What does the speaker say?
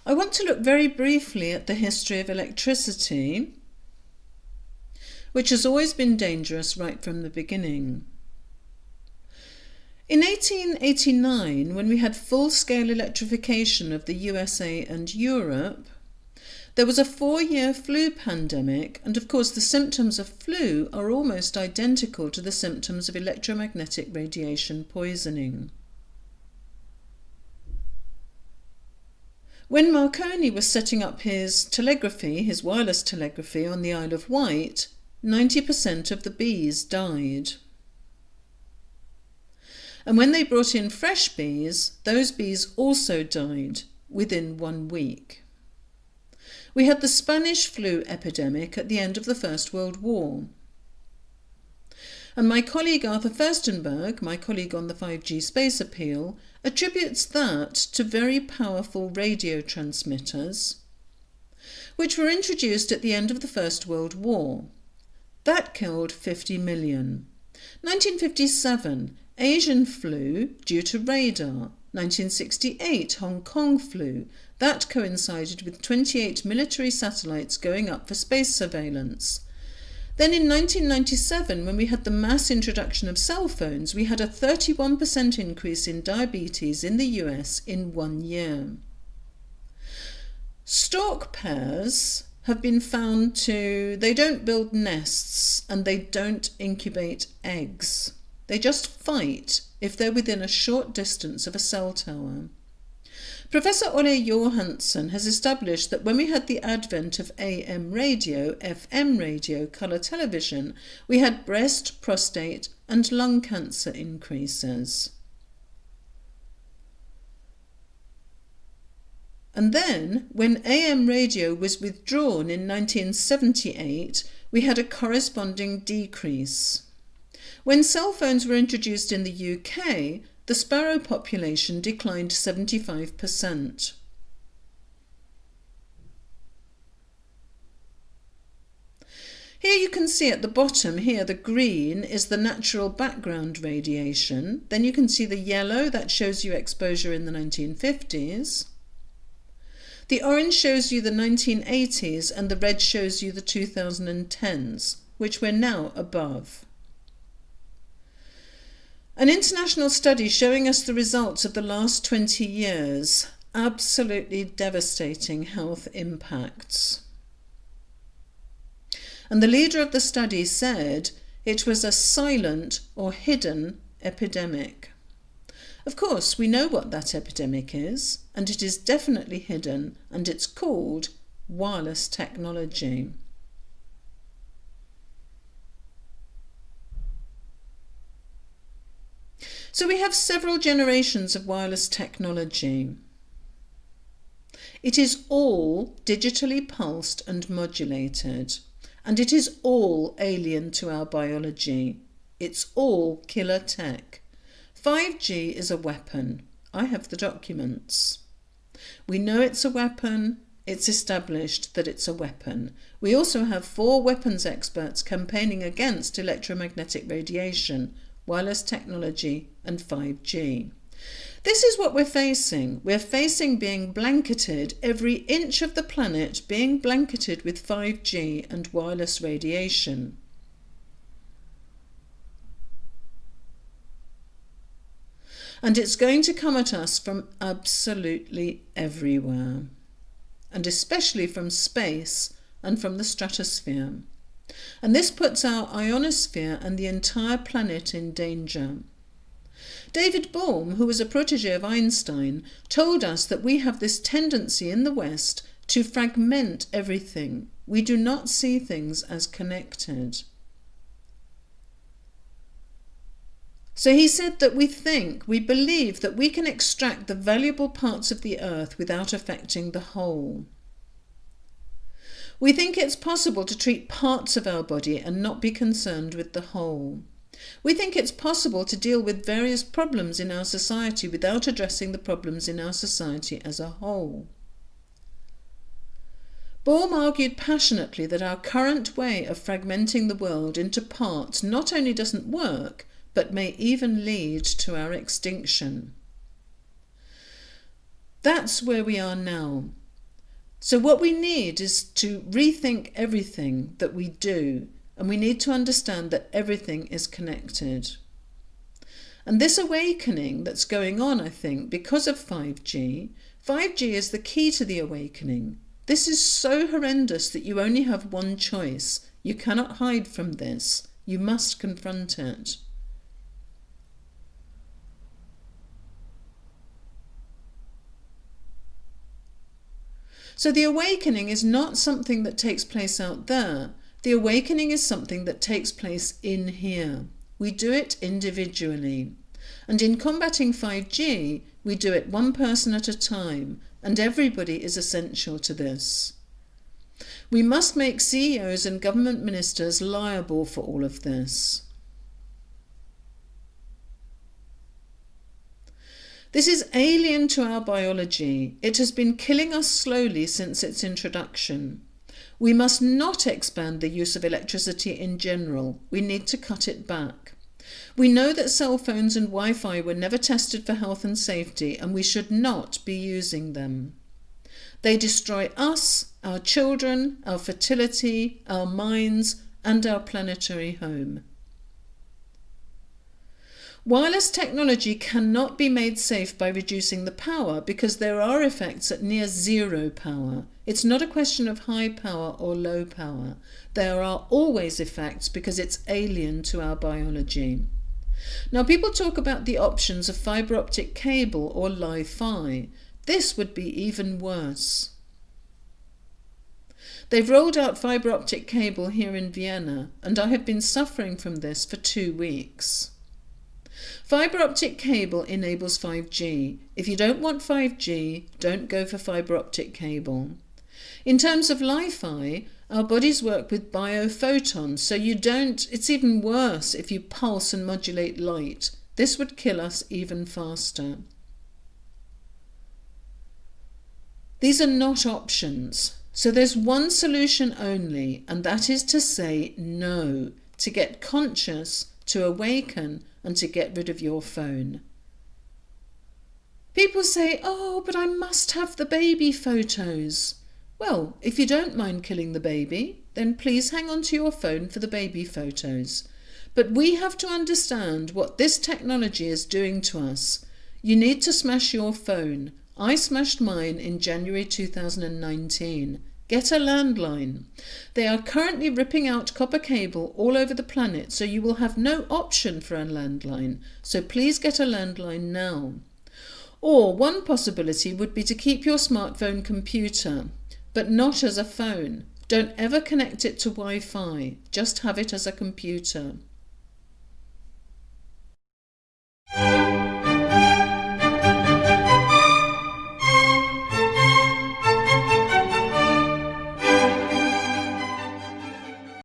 I want to look very briefly at the history of electricity, which has always been dangerous right from the beginning. In 1889, when we had full-scale electrification of the USA and Europe, there was a 4-year flu pandemic, and of course the symptoms of flu are almost identical to the symptoms of electromagnetic radiation poisoning. When Marconi was setting up his telegraphy, his wireless telegraphy on the Isle of Wight, 90% of the bees died. And when they brought in fresh bees, those bees also died within 1 week. We had the Spanish flu epidemic at the end of the First World War. And my colleague Arthur Firsterberg, my colleague on the 5G space appeal, attributes that to very powerful radio transmitters, which were introduced at the end of the First World War. That killed 50 million. 1957, Asian flu due to radar. 1968, Hong Kong flu. That coincided with 28 military satellites going up for space surveillance. Then in 1997, when we had the mass introduction of cell phones, we had a 31% increase in diabetes in the US in 1 year. Stork pairs have been found they don't build nests and they don't incubate eggs. They just fight if they're within a short distance of a cell tower. Professor Ole Johansson has established that when we had the advent of AM radio, FM radio, colour television, we had breast, prostate and lung cancer increases. And then, when AM radio was withdrawn in 1978, we had a corresponding decrease. When cell phones were introduced in the UK, the sparrow population declined 75%. Here you can see at the bottom here the green is the natural background radiation. Then you can see the yellow, that shows you exposure in the 1950s. The orange shows you the 1980s and the red shows you the 2010s, which we're now above. An international study showing us the results of the last 20 years, absolutely devastating health impacts. And the leader of the study said it was a silent or hidden epidemic. Of course, we know what that epidemic is, and it is definitely hidden, and it's called wireless technology. So we have several generations of wireless technology. It is all digitally pulsed and modulated, and it is all alien to our biology. It's all killer tech. 5G is a weapon. I have the documents. We know it's a weapon. It's established that it's a weapon. We also have 4 weapons experts campaigning against electromagnetic radiation, wireless technology and 5G. This is what we're facing. We're facing being blanketed, every inch of the planet being blanketed with 5G and wireless radiation. And it's going to come at us from absolutely everywhere, and especially from space and from the stratosphere. And this puts our ionosphere and the entire planet in danger. David Bohm, who was a protege of Einstein, told us that we have this tendency in the West to fragment everything. We do not see things as connected. So he said that we believe that we can extract the valuable parts of the earth without affecting the whole. We think it's possible to treat parts of our body and not be concerned with the whole. We think it's possible to deal with various problems in our society without addressing the problems in our society as a whole. Bohm argued passionately that our current way of fragmenting the world into parts not only doesn't work, but may even lead to our extinction. That's where we are now. So what we need is to rethink everything that we do, and we need to understand that everything is connected. And this awakening that's going on, I think, because of 5G is the key to the awakening. This is so horrendous that you only have one choice. You cannot hide from this. You must confront it. So the awakening is not something that takes place out there. The awakening is something that takes place in here. We do it individually. And in combating 5G, we do it one person at a time, and everybody is essential to this. We must make CEOs and government ministers liable for all of this. This is alien to our biology. It has been killing us slowly since its introduction. We must not expand the use of electricity in general. We need to cut it back. We know that cell phones and Wi-Fi were never tested for health and safety, and we should not be using them. They destroy us, our children, our fertility, our minds, and our planetary home. Wireless technology cannot be made safe by reducing the power because there are effects at near zero power. It's not a question of high power or low power. There are always effects because it's alien to our biology. Now, people talk about the options of fibre optic cable or Li-Fi. This would be even worse. They've rolled out fibre optic cable here in Vienna, and I have been suffering from this for 2 weeks. Fibre optic cable enables 5G. If you don't want 5G, don't go for fibre optic cable. In terms of Li-Fi, our bodies work with biophotons, so it's even worse if you pulse and modulate light. This would kill us even faster. These are not options. So there's one solution only, and that is to say no, to get conscious, to awaken, and to get rid of your phone. People say, oh, but I must have the baby photos. Well, if you don't mind killing the baby, then please hang on to your phone for the baby photos. But we have to understand what this technology is doing to us. You need to smash your phone. I smashed mine in January 2019. Get a landline. They are currently ripping out copper cable all over the planet, so you will have no option for a landline. So please get a landline now. Or one possibility would be to keep your smartphone computer, but not as a phone. Don't ever connect it to Wi-Fi. Just have it as a computer.